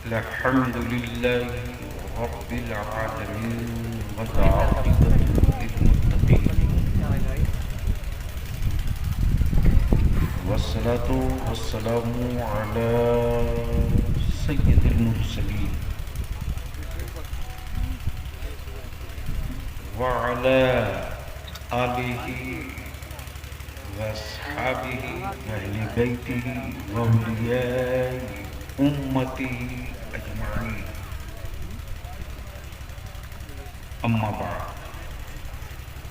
अल्हम्दुलिल्लाहि रब्बिल आलमीन वल आक़िबतु लिल्मुत्तक़ीन वस्सलातु वस्सलामु अला सय्यिदिल मुरसलीन व अला आलिहि व अस्हाबिहि व अहले बैतिहि व औलियाए उम्मतिहि अजमाईन। अम्मा बाद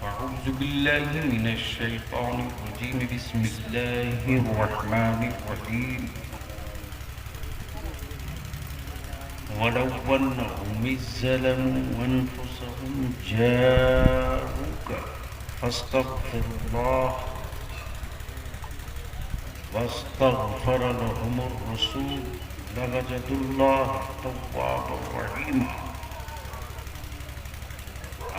अऊज़ु बिल्लाहि मिनश शैतानिर रजीम बिस्मिल्लाहिर रहमानिर रहीम वलौ अन्नहुम इज़्ज़लमू अनफुसहुम जाऊका फस्तग़फिरुल्लाह वस्तग़फ़र लहुमुर रसूल लवजदुल्लाह तव्वाबर रहीमा।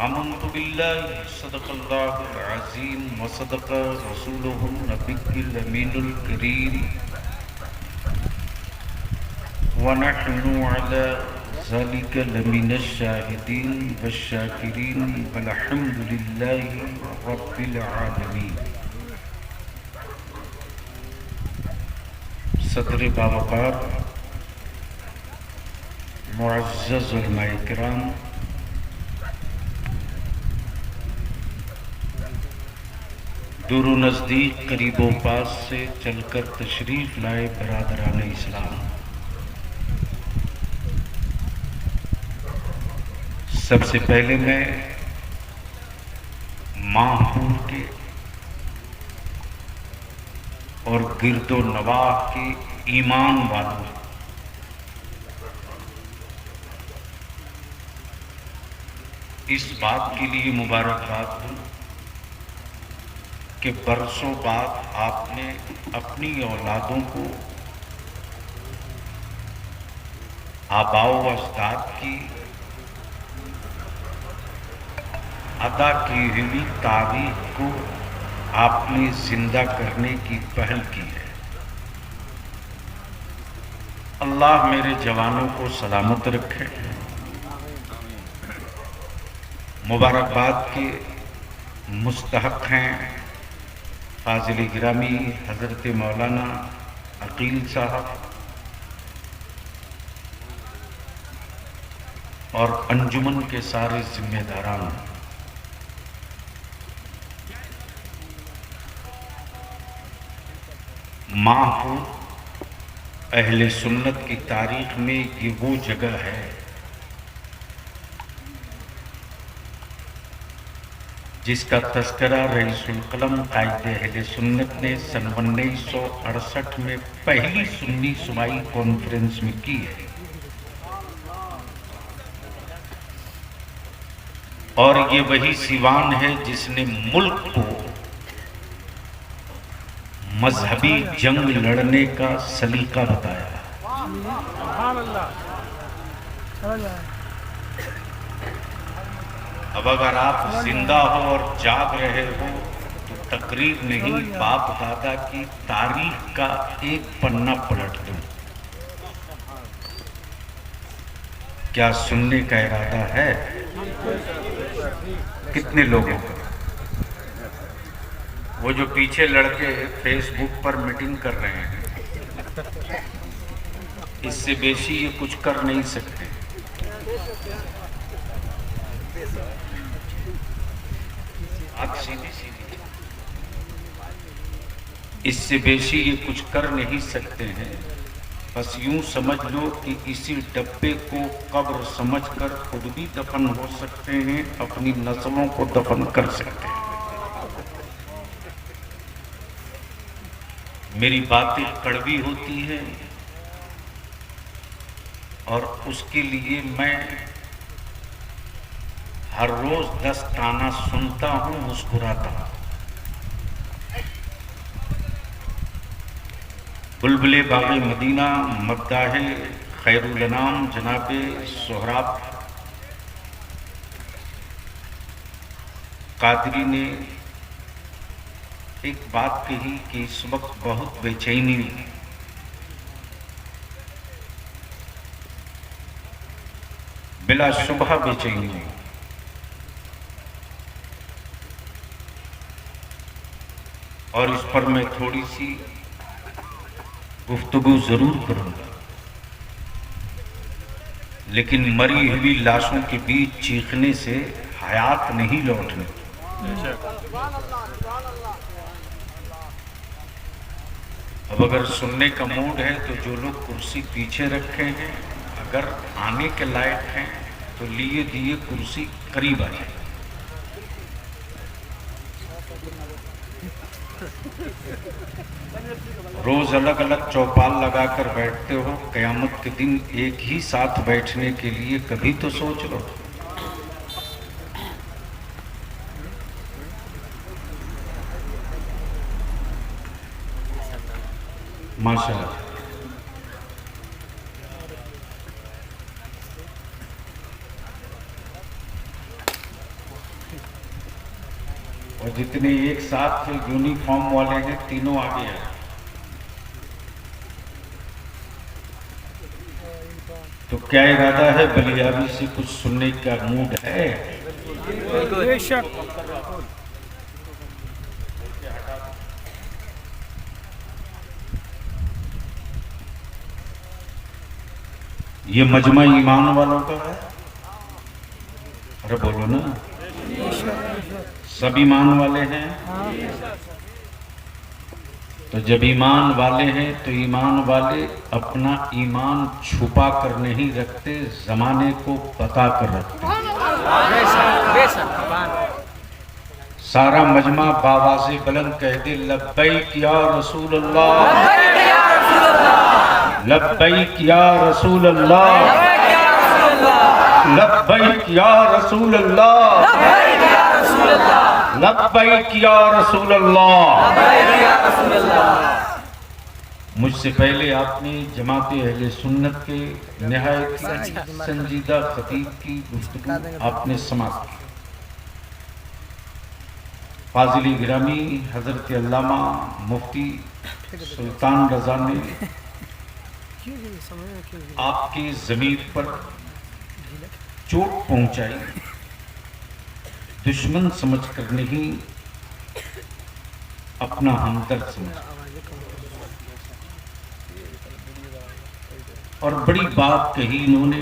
आमन्तु बिल्लाहि सदक़ल्लाहुल अज़ीम व सदक़ रसूलुहुन नबिय्युल अमीनुल करीम व नहनु अला ज़ालिका लमिनश शाहिदीन वश्शाकिरीन वल्हम्दुलिल्लाहि रब्बिल आलमीन। सदर बावकार मुअज़्ज़ज़ उलमाए किराम, दूर नज़दीक करीबो पास से चलकर तशरीफ़ लाए बरादरान इस्लाम, सबसे पहले मैं माहूर के और गिरदो नवाह के ईमान वालों इस बात के लिए मुबारकबाद दूं कि बरसों बाद आपने अपनी औलादों को आबाओ अजदाद की अदा की हुई तारीख को आपने जिंदा करने की पहल की है। अल्लाह मेरे जवानों को सलामत रखे। मुबारकबाद के मुस्तहक हैं फाजिल गिरामी हज़रत मौलाना अकील साहब और अंजुमन के सारे जिम्मेदारान। माहूर अहले सुन्नत की तारीख में ये वो जगह है जिसका तस्करा रईसुल कलम कायदे अहले सुन्नत ने सन 1968 में पहली सुन्नी सूबाई कॉन्फ्रेंस में की है और ये वही सिवान है जिसने मुल्क को मजहबी जंग लड़ने का सलीका बताया। अब अगर आप जिंदा हो और जाग रहे हो तो तकरीर नहीं, बाप दादा की तारीख का एक पन्ना पलट दो। क्या सुनने का इरादा है? कितने लोगों का? वो जो पीछे लड़के फेसबुक पर मीटिंग कर रहे हैं, इससे बेशी ये कुछ कर नहीं सकते। इससे बेशी ये कुछ कर नहीं सकते हैं। बस यूं समझ लो कि इसी डब्बे को कब्र समझकर खुद भी दफन हो सकते हैं, अपनी नस्लों को दफन कर सकते हैं। मेरी बातें कड़वी होती है और उसके लिए मैं हर रोज 10 ताना सुनता हूं, मुस्कुराता हूं। बुलबुले बाग़े मदीना मद्दाहे खैरुल अनाम जनाबे सोहराब कादरी ने एक बात कही कि इस वक्त बहुत बेचैनी है। बिला शुबह बेचैनी। और इस पर मैं थोड़ी सी गुफ्तगू जरूर करूंगा, लेकिन मरी हुई लाशों के बीच चीखने से हयात नहीं लौटने। अब अगर सुनने का मूड है तो जो लोग कुर्सी पीछे रखे हैं, अगर आने के लायक हैं तो लिए दिए कुर्सी करीब आ जाए। रोज अलग अलग चौपाल लगाकर बैठते हो, कयामत के दिन एक ही साथ बैठने के लिए कभी तो सोच लो। माशाअल्लाह। और जितने एक साथ यूनिफॉर्म वाले हैं तीनों आगे हैं। तो क्या इरादा है, बलियाबी से कुछ सुनने का मूड है? ये मजमा ईमान वालों का है। अरे बोलो ना, सब ईमान वाले हैं। तो जब ईमान वाले हैं तो ईमान वाले अपना ईमान छुपा कर नहीं रखते, जमाने को बता कर रखते। सारा मजमा बावाज़े बुलंद कह दे, लब्बैक या रसूल अल्लाह, लब्बैक या रसूल अल्लाह, लब्बैक या रसूल अल्लाह, लब्बैक या रसूल अल्लाह। मुझसे पहले आपने जमाते अहले सुन्नत के निहायत संजीदा खतीब की गुफ्तगू आपने समाप्त की। फाजिल गिरामी हजरत अल्लामा मुफ्ती सुल्तान रजा ने आपकी ज़मीर पर चोट पहुंचाई, दुश्मन समझकर नहीं, अपना हमदर्द समझ। और बड़ी बात कही इन्होंने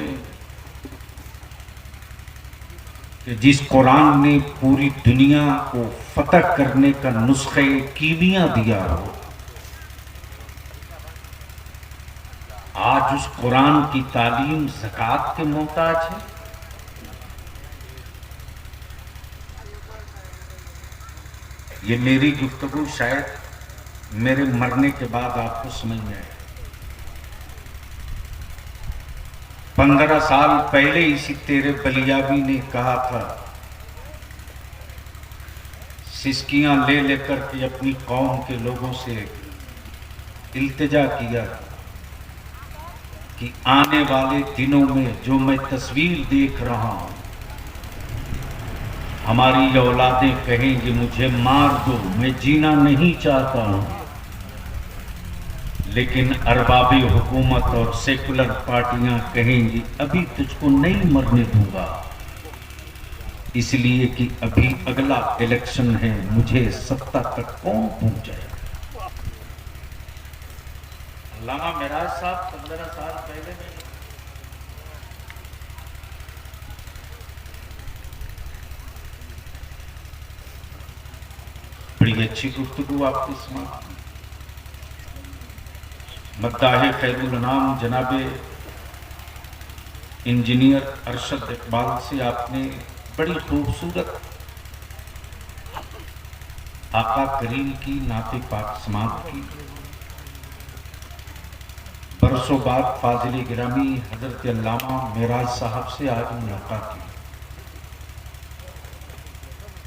कि जिस कुरान ने पूरी दुनिया को फतह करने का नुस्खे कीमिया दिया हो, आज उस कुरान की तालीम ज़कात के मोहताज है। ये मेरी गुफ्तगू शायद मेरे मरने के बाद आपको समझ में आए। 15 साल पहले इसी तेरे बलियाबी ने कहा था, सिसकियां ले लेकर के अपनी कौम के लोगों से इल्तिजा किया कि आने वाले दिनों में जो मैं तस्वीर देख रहा हूं, हमारी औलादें कहेंगी मुझे मार दो, मैं जीना नहीं चाहता हूं। लेकिन अरबाबी हुकूमत और सेकुलर पार्टियां कहेंगी अभी तुझको नहीं मरने दूंगा, इसलिए कि अभी अगला इलेक्शन है, मुझे सत्ता तक कौन पहुंचाएगा। अल्लामा मेराज साहब 15 साल पहले में बड़ी अच्छी गुफ्तगू आपकी समाप्त। मद्दाहे खैरुल नाम जनाबे इंजीनियर अरशद इकबाल से आपने बड़ी खूबसूरत आका करीम की नाते पाक समाप्त की। बरसों बाद फाजिल गिरामी हजरत अल्लामा मेराज साहब से आज मुलाकात की।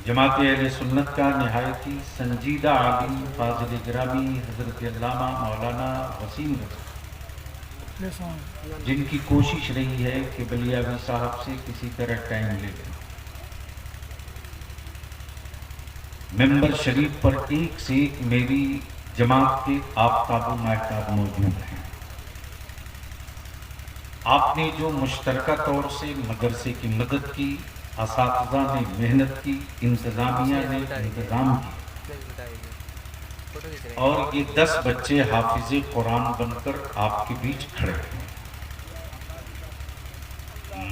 जमात अहले सुन्नत का निहायती संजीदा आलिम फाजिल गिरामी हजरत अल्लामा मौलाना वसीम रजा, जिनकी कोशिश रही है कि बलियाबी साहब से किसी तरह टाइम ले लें। मेंबर शरीफ पर एक से एक मेरी जमात के आफ्ताब महताब मौजूद हैं। आपने जो मुश्तरका तौर से मदरसे की मदद की, असातिज़ा ने मेहनत की, इंतज़ामिया ने इंतज़ाम किया और ये 10 बच्चे हाफिज़े कुरान बनकर आपके बीच खड़े हैं।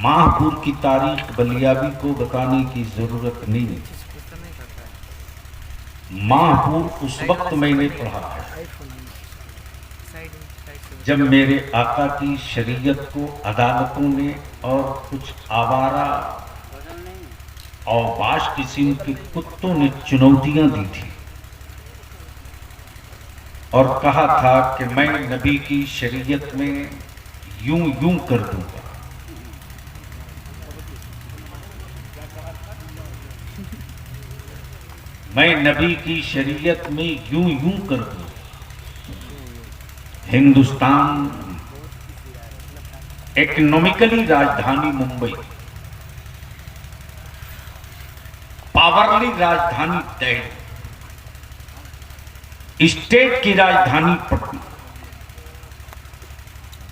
माहपुर की तारीख बलियाबी को बताने की ज़रूरत नहीं। माहपुर उस वक्त मैंने पढ़ा है जब मेरे आका की शरीयत को अदालतों ने और कुछ आवारा और बाश किस्म के कुत्तों ने चुनौतियां दी थी और कहा था कि मैं नबी की शरीयत में यूं यूं कर दूंगा। मैं नबी की शरीयत में यूं यूं कर दूंगा। हिंदुस्तान इकोनॉमिकली राजधानी मुंबई, पावरली राजधानी दिल्ली, स्टेट की राजधानी पटना,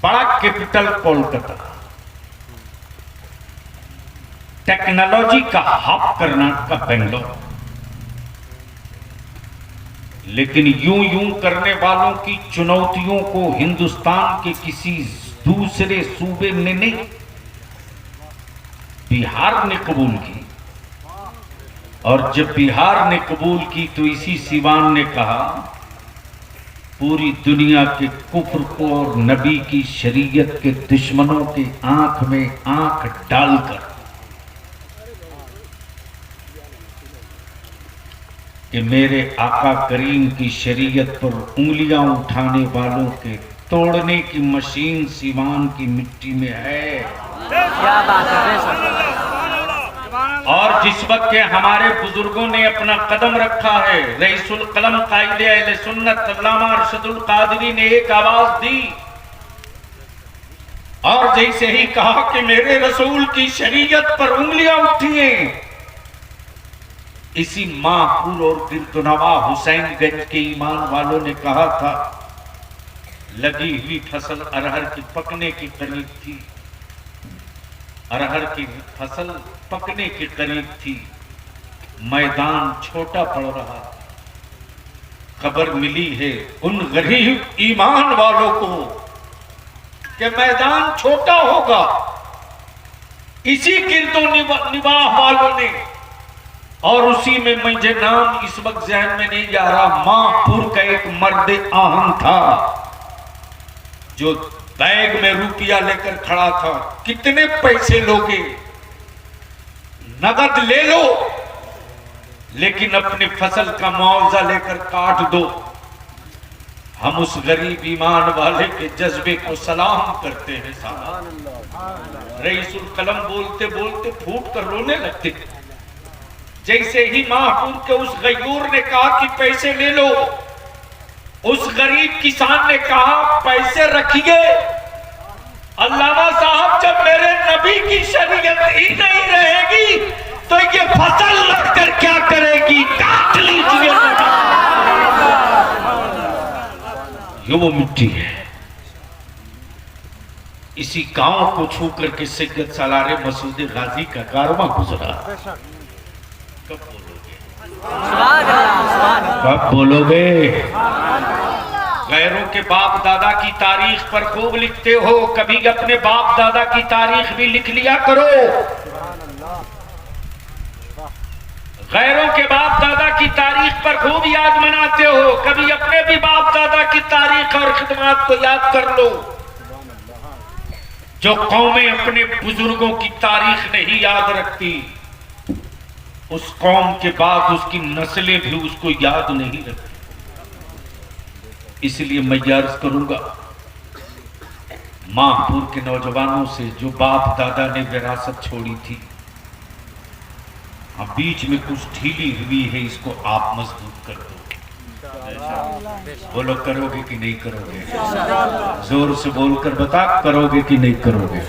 बड़ा कैपिटल कोलकाता, टेक्नोलॉजी का हब कर्नाटक का बेंगलोर। लेकिन यूं यूं करने वालों की चुनौतियों को हिंदुस्तान के किसी दूसरे सूबे ने नहीं, बिहार ने कबूल की। और जब बिहार ने कबूल की तो इसी सिवान ने कहा पूरी दुनिया के कुफ्र को और नबी की शरीयत के दुश्मनों की आंख में आंख डालकर कि मेरे आका करीम की शरीयत पर उंगलियां उठाने वालों के तोड़ने की मशीन सिवान की मिट्टी में है। क्या बात है। और जिस वक्त के हमारे बुजुर्गों ने अपना कदम रखा है, रईसुल कलम कायदे अहले सुन्नत अल्लामा अरशदुल कादरी ने एक आवाज दी और जैसे ही कहा कि मेरे रसूल की शरीयत पर उंगलियां उठी हैं, इसी माहपुर और गिरदुनवा हुसैनगंज के ईमान वालों ने कहा था लगी हुई फसल अरहर की पकने के करीब थी, अरहर की फसल पकने के करीब थी, मैदान छोटा पड़ रहा। खबर मिली है उन गरीब ईमान वालों को कि मैदान छोटा होगा। इसी गिरदो निवाह वालों ने, और उसी में मुझे नाम इस वक्त जहन में नहीं जा रहा, माहपुर का एक मर्द आहन था जो बैग में रुपया लेकर खड़ा था। कितने पैसे लोगे? नगद ले लो, लेकिन अपनी फसल का मुआवजा लेकर काट दो। हम उस गरीब ईमान वाले के जज्बे को सलाम करते हैं साहब। रईसुल कलम बोलते बोलते फूट कर रोने लगते। जैसे ही माहपुर के उस गयूर ने कहा कि पैसे ले लो, उस गरीब किसान ने कहा पैसे रखिए, अल्लामा साहब जब मेरे नबी की शरीयत ही नहीं रहेगी तो ये फसल लगकर क्या करेगी, काट लीजिए। ये वो मिट्टी है। इसी गांव को छू करके सैयद सालारे मसूद गाजी का कारवां गुजरा। कब बोलोगे? कब बोलोगे? गैरों के बाप दादा की तारीख पर खूब लिखते हो, कभी अपने बाप दादा की तारीख भी लिख लिया करो। गैरों के बाप दादा की तारीख पर खूब याद मनाते हो, कभी अपने भी बाप दादा की तारीख और खिदमत को याद कर लो। जो कौमें अपने बुजुर्गों की तारीख नहीं याद रखती, उस कौम के बाद उसकी नस्लें भी उसको याद नहीं रखती। इसलिए मैं अर्ज करूंगा माहपुर के नौजवानों से, जो बाप दादा ने विरासत छोड़ी थी, हाँ बीच में कुछ ढीली हुई है, इसको आप मजबूत कर दो। बोलो करोगे कि नहीं करोगे? जोर से बोलकर बता, करोगे कि नहीं करोगे?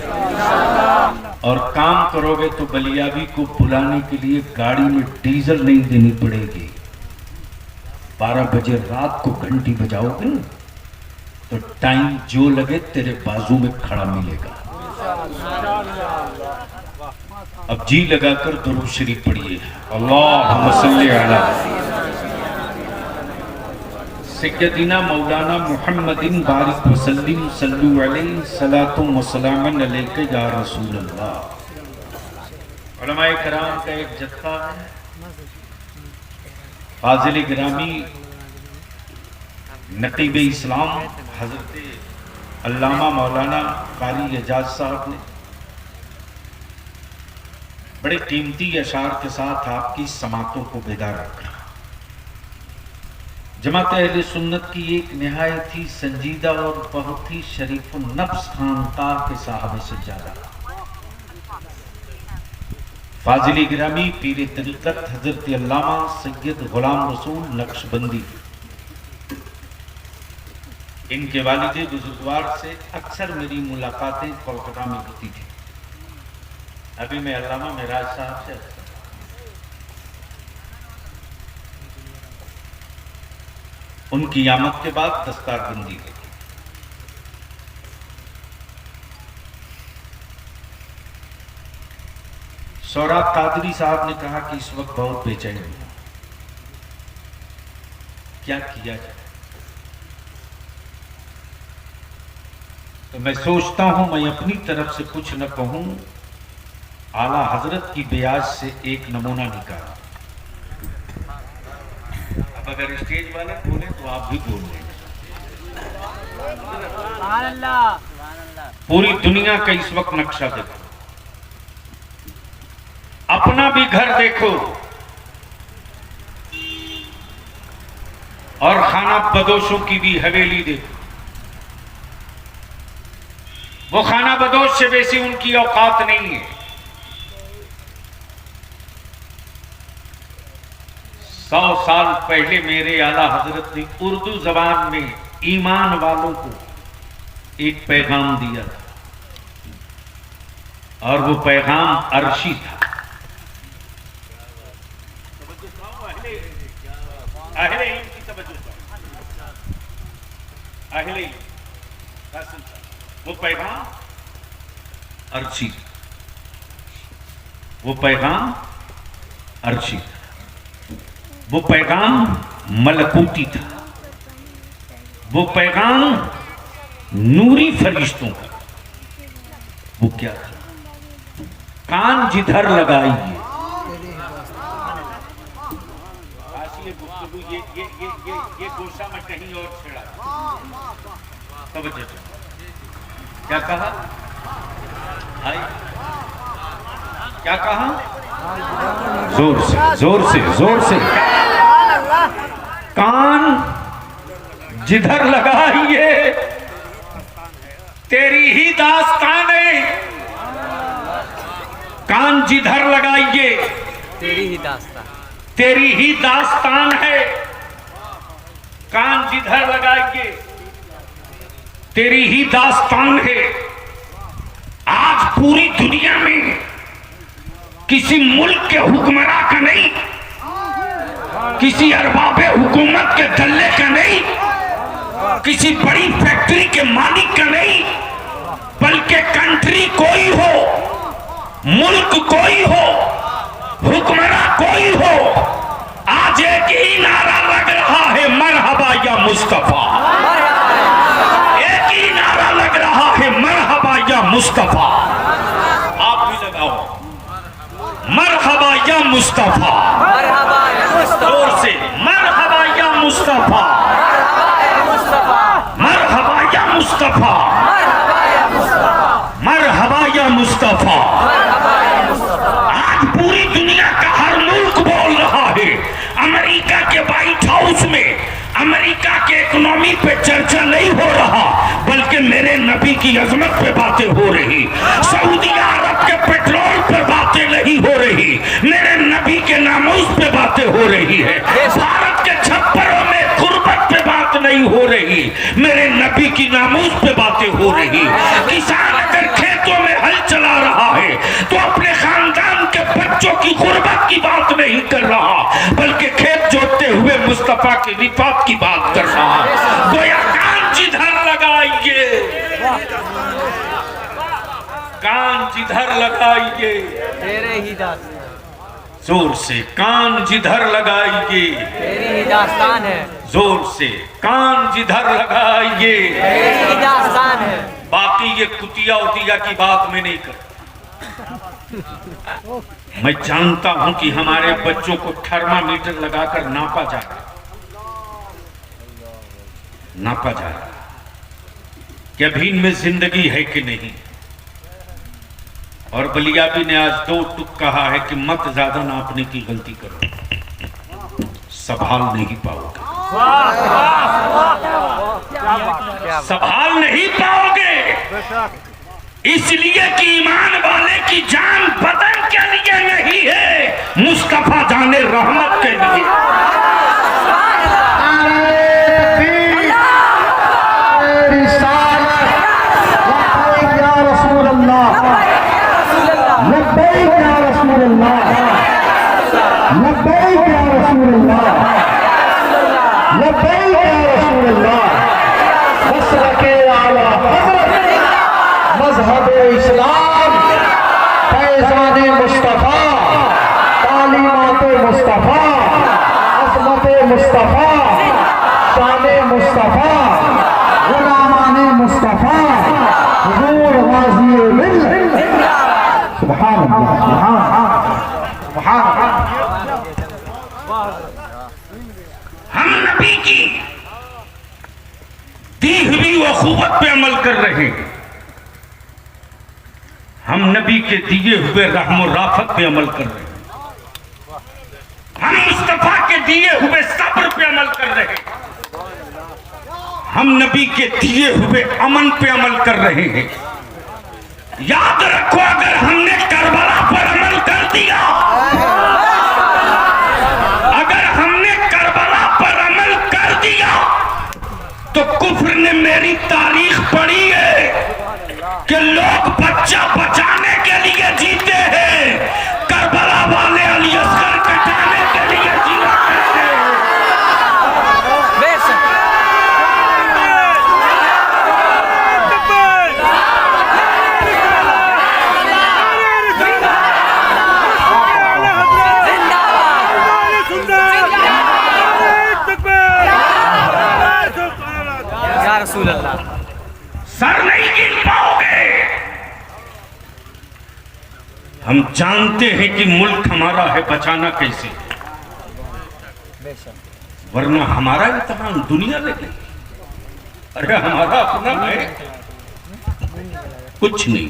और काम करोगे तो बलियाबी को बुलाने के लिए गाड़ी में डीजल नहीं देनी पड़ेगी। 12 बजे रात को घंटी बजाओगे तो टाइम जो लगे तेरे बाजू में खड़ा मिलेगा। अब जी लगाकर दुरूद शरीफ पढ़िए। अल्लाहुम्मा सल्ली अला सय्यदिना मौलाना मुहम्मदिन बारिक वसल्लिम सल्लु अलैहि सलातु व सलामन अलैका या रसूल अल्लाह। उलमाए किराम का एक जत्था है, फाजिल गिरामी नकीब इस्लाम हजरत अल्लामा मौलाना कारी एजाज साहब ने बड़े कीमती अशार के साथ आपकी समातों को बेदार रखा। जमात अहले सुन्नत की एक निहायत ही संजीदा और बहुत ही शरीफ नफ्स खानकार के साहब सज्जादा फाजिल गिरामी पीर तरीक़त हजरत अल्लामा सैयद गुलाम रसूल नक्शबंदी, इनके वालिद बुजुर्गवार से अक्सर मेरी मुलाकातें कोलकाता में होती थी। अभी मैं अल्लामा मेराज साहब से उनकी आमद के बाद दस्तारबंदी हुई। सौराब कादरी साहब ने कहा कि इस वक्त बहुत बेचैन हूं, क्या किया जाए। तो मैं सोचता हूं मैं अपनी तरफ से कुछ न कहूं, आला हजरत की ब्याज से एक नमूना निकाला। अब अगर स्टेज वाले बोले तो आप भी बोल लेंगे। पूरी दुनिया का इस वक्त नक्शा देखो, अपना भी घर देखो और खाना बदोशों की भी हवेली देखो। वो खाना बदोश से वैसी उनकी औकात नहीं है। 100 साल पहले मेरे आला हजरत ने उर्दू जबान में ईमान वालों को एक पैगाम दिया था और वो पैगाम अरशी था। वो पैगाम अरशी, वो पैगाम अरशी, वो पैगाम मलकूती था, वो पैगाम नूरी फरिश्तों का। वो क्या था? कान जिधर लगाइए, ये गोशा में कहीं और छेड़ा। क्या कहा? क्या कहा? जोर से जोर से जोर से। कान जिधर लगाइए तेरी ही दास्तान है। कान जिधर लगाइए तेरी ही दास्तान, तेरी ही दास्तान है। कान जिधर लगाइए तेरी ही दास्तान है। आज पूरी दुनिया में किसी मुल्क के हुक्मरान का नहीं, किसी अरबाबे हुकूमत के दल्ले का नहीं, किसी बड़ी फैक्ट्री के मालिक का नहीं, बल्कि कंट्री कोई हो, मुल्क कोई हो, हुक्मरान कोई हो, आज एक ही नारा लग रहा है, मरहबा या मुस्तफा। एक ही नारा लग रहा है, मरहबा या मुस्तफा। आप भी लगाओ, मरहबा या मुस्तफा। जोर से, मरहबा या मुस्तफा, मरहबा या मुस्तफा, मरहबा या मुस्तफा। आज पूरी दुनिया का हर मुल्क बोल रहा है। अमेरिका के व्हाइट हाउस में अमेरिका के इकोनॉमी पे चर्चा नहीं हो रहा, बल्कि मेरे नबी की अजमत पे बातें हो रही। सऊदी अरब के पेट्रोल पे बातें नहीं हो रही, मेरे नबी के नामूस पे बातें हो रही है। भारत के छप्परों में गुर्बत पे बात नहीं हो रही, मेरे नबी की नामूस पे बातें हो रही। किसान अगर खेतों में हल चला रहा है तो अपने खानदान के बच्चों की गुर्बत की बात नहीं कर रहा, बल्कि खेत जोतते हुए मुस्तफा की रिफात की बात कर रहा। गोया कान जिधर लगाइए कान जिधर लगाइए, तेरे ही दास्तान, जोर से कान जिधर लगाइए, तेरी ही दास्तान है, जोर से कान जिधर लगाइए। तेरी ही दास्तान है। बाकी ये कुतिया उतिया की बात मैं नहीं करता। मैं जानता हूं कि हमारे बच्चों को थर्मामीटर लगाकर नापा जा रहा है कि अभी इनमें जिंदगी है कि नहीं। और बलियाबी ने आज 2 टुक कहा है कि मत ज्यादा नापने की गलती करो, संभाल नहीं पाओगे, संभाल नहीं पाओगे। इसलिए कि ईमान वाले की जान बदन के लिए नहीं है, मुस्तफा जाने रहमत के लिए। मज़हब इस्लाम, फैज़ान मुस्तफ़ा, तालीमात मुस्तफ़ा, अज़मत मुस्तफ़ा, शान मुस्तफ़ा, गुलामान मुस्तफ़ा, हुज़ूर गाज़ी मिल्लत। सुभान अल्लाह, सुभान अल्लाह। हम नबी की दी हुई वखूवत पे अमल कर रहे हैं, हम नबी के दिए हुए रहम और राफत पे अमल कर रहे हैं, हम मुस्तफा के दिए हुए सब्र पे अमल कर रहे हैं, हम नबी के दिए हुए अमन पे अमल कर रहे हैं। याद रखो, अगर हमने करबला पर अमल कर दिया, अगर हमने करबला पर अमल कर दिया, तो कुफ्र ने मेरी तारीख पढ़ी है कि लोग बच्चा बचाने के लिए जीते हैं, करबला वाले अली असगर कटाने के लिए जीना करते हैं। या रसूल अल्लाह, सर नहीं गिन पाओगे। हम जानते हैं कि मुल्क हमारा है, बचाना कैसे, वरना हमारा इम्तिहान दुनिया ले ले। अरे हमारा अपना है कुछ नहीं,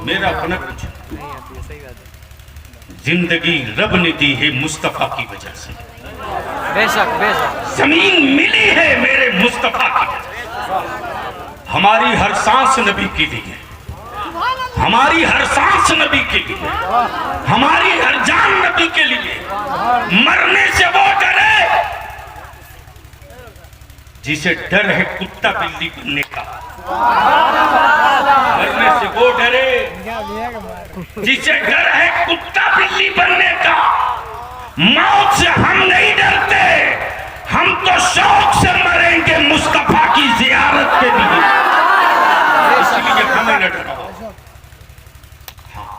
मेरा अपना कुछ नहीं। जिंदगी रब ने दी है मुस्तफा की वजह से, बेशक बेशक। जमीन मिली है मेरे मुस्तफा की वजह से। हमारी हर सांस नबी के लिए, हमारी हर सांस नबी के लिए, हमारी हर जान नबी के लिए। मरने से वो डरे जिसे डर है कुत्ता बिल्ली बनने का, मरने से वो डरे जिसे डर है कुत्ता बिल्ली बनने का। मौत से हम नहीं डरते, हम तो शौक से मरेंगे मुस्तफा की जियारत के लिए, इसलिए हमें न डराओ। हाँ,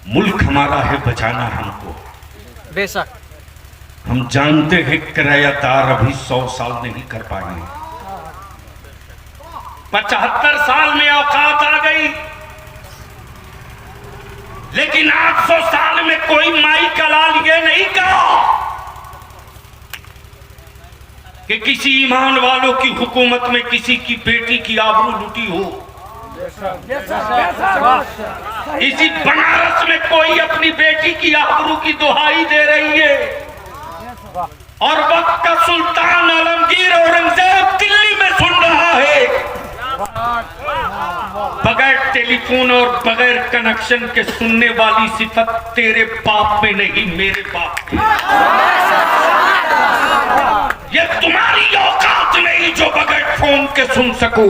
मुल्क हमारा है, बचाना हमको। बेशक हम जानते हैं किरायादार अभी 100 साल नहीं कर पाएंगे, 75 साल में औकात आ गई, लेकिन 800 साल में कोई माई का लाल ये नहीं कहा कि किसी ईमान वालों की हुकूमत में किसी की बेटी की आबरू लुटी हो। इसी बनारस में कोई अपनी बेटी की आबरू की दुहाई दे रही है, और वक्त का सुल्तान आलमगीर औरंगजेब दिल्ली में सुन रहा है। बगैर टेलीफोन और बगैर कनेक्शन के सुनने वाली सिफत तेरे बाप में नहीं, मेरे बाप में। ये तुम्हारी औकात नहीं जो बगैर फोन के सुन सको।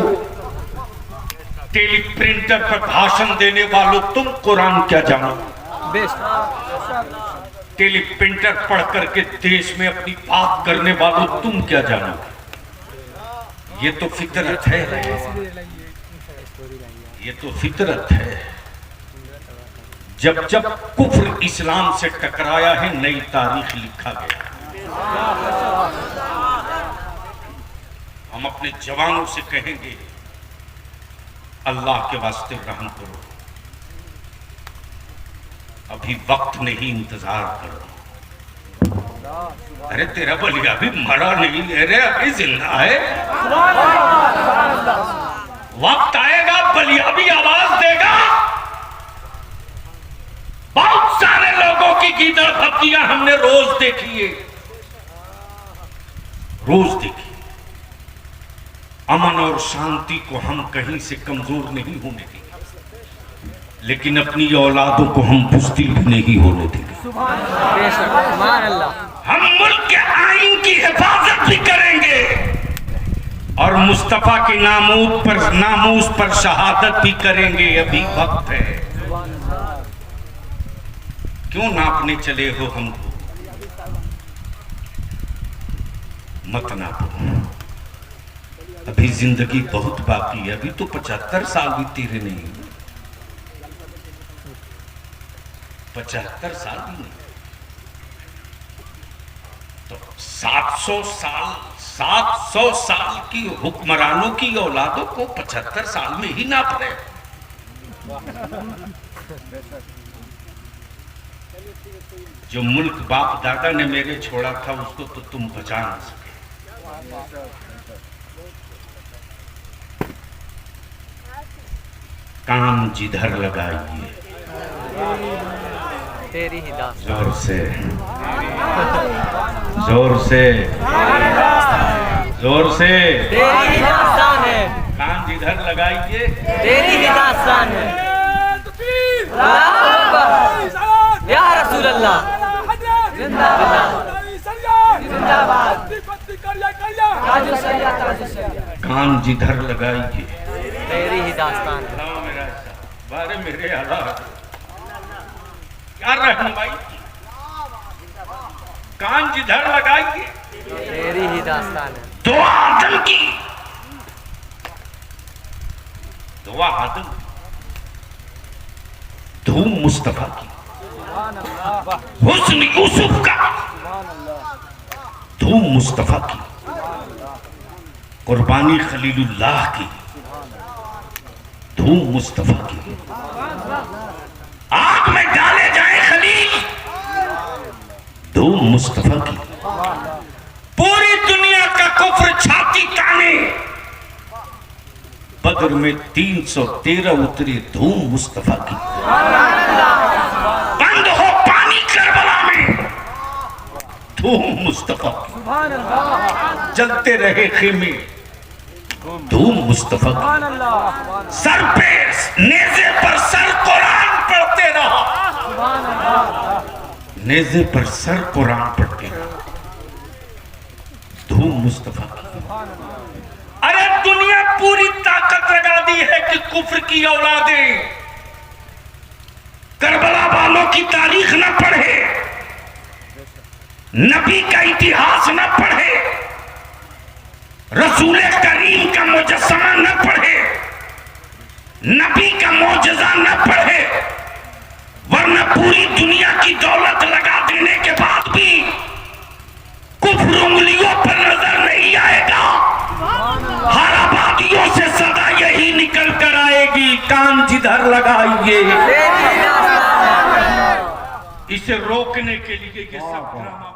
टेली प्रिंटर पर भाषण देने वालों, तुम कुरान क्या जानो? टेली प्रिंटर पढ़ करके देश में अपनी बात करने वालों, तुम क्या जानो? ये तो फितरत है। ये तो फितरत है। जब जब कुफ्र इस्लाम से टकराया है, नई तारीख लिखा गया। हम अपने जवानों से कहेंगे, अल्लाह के वास्ते रहम करो, अभी वक्त नहीं, इंतजार करो। अरे तेरा बलिया भी मरा नहीं, अरे अभी जिंदा है। वक्त आएगा, बलिया भी आवाज देगा। बहुत सारे लोगों की गीदड़ भपकियां हमने रोज देखी है, रोज देखी। अमन और शांति को हम कहीं से कमजोर नहीं होने देंगे, लेकिन अपनी औलादों को हम बुज़दिल भी नहीं होने देंगे। हम मुल्क के आईन की हिफाजत भी करेंगे और मुस्तफा के नामूस पर शहादत भी करेंगे। अभी वक्त है। क्यों नापने चले हो हमको? मत नापो, अभी जिंदगी बहुत बाकी है। अभी तो 75 साल भी तेरे नहीं, 75 साल भी नहीं, तो 700 साल की हुक्मरानों की औलादों को 75 साल में ही नाप रहे। जो मुल्क बाप दादा ने मेरे छोड़ा था, उसको तो तुम बचा ना सके। काम जिधर लगाइए, तेरी ही दास्तान। जोर से, जोर से, जोर से। तेरी ही दास्तान है, काम जिधर लगाइए, तेरी ही दास्तान है। या रसूल अल्लाह, जिंदाबाद, जिंदाबाद। काम जिधर लगाइए, तेरी ही दास्तान है। बारे मेरे हालात क्या रहनुमाई, कान जिधर लगाइए, तेरी ही दास्तान है। दुआ आदम की, दुआ आदम, धूम मुस्तफा की, हुस्न यूसुफ का, धूम मुस्तफा की, कुर्बानी खलीलुल्लाह की, धूम मुस्तफा की। आग में डाले जाए खलील, धूम मुस्तफा की। पूरी दुनिया का कुफ्र छाती ताने, बदर में 313 उतरी, धूम मुस्तफा की। बंद हो पानी करबला में, धूम मुस्तफा की। जलते रहे खेमे, धूम मुस्तफा की। सर पे नेज़े पर सर कुरान पढ़ते रहो, नेज़े पर सर कुरान पढ़ते रहो, धूम मुस्तफा की। अरे दुनिया पूरी ताकत लगा दी है कि कुफ्र की औलादें करबला वालों की तारीख न पढ़े, नबी का इतिहास न पढ़े, रसूल करीम का मुजस्समा न पढ़े, नबी का मौजज़ा न पढ़े, वरना पूरी दुनिया की दौलत लगा देने के बाद भी कुफ्र उंगलियों पर नजर नहीं आएगा। हर आबादियों से सदा यही निकल कर आएगी, कान जिधर लगाइए। इसे रोकने के लिए ये सब ड्रामा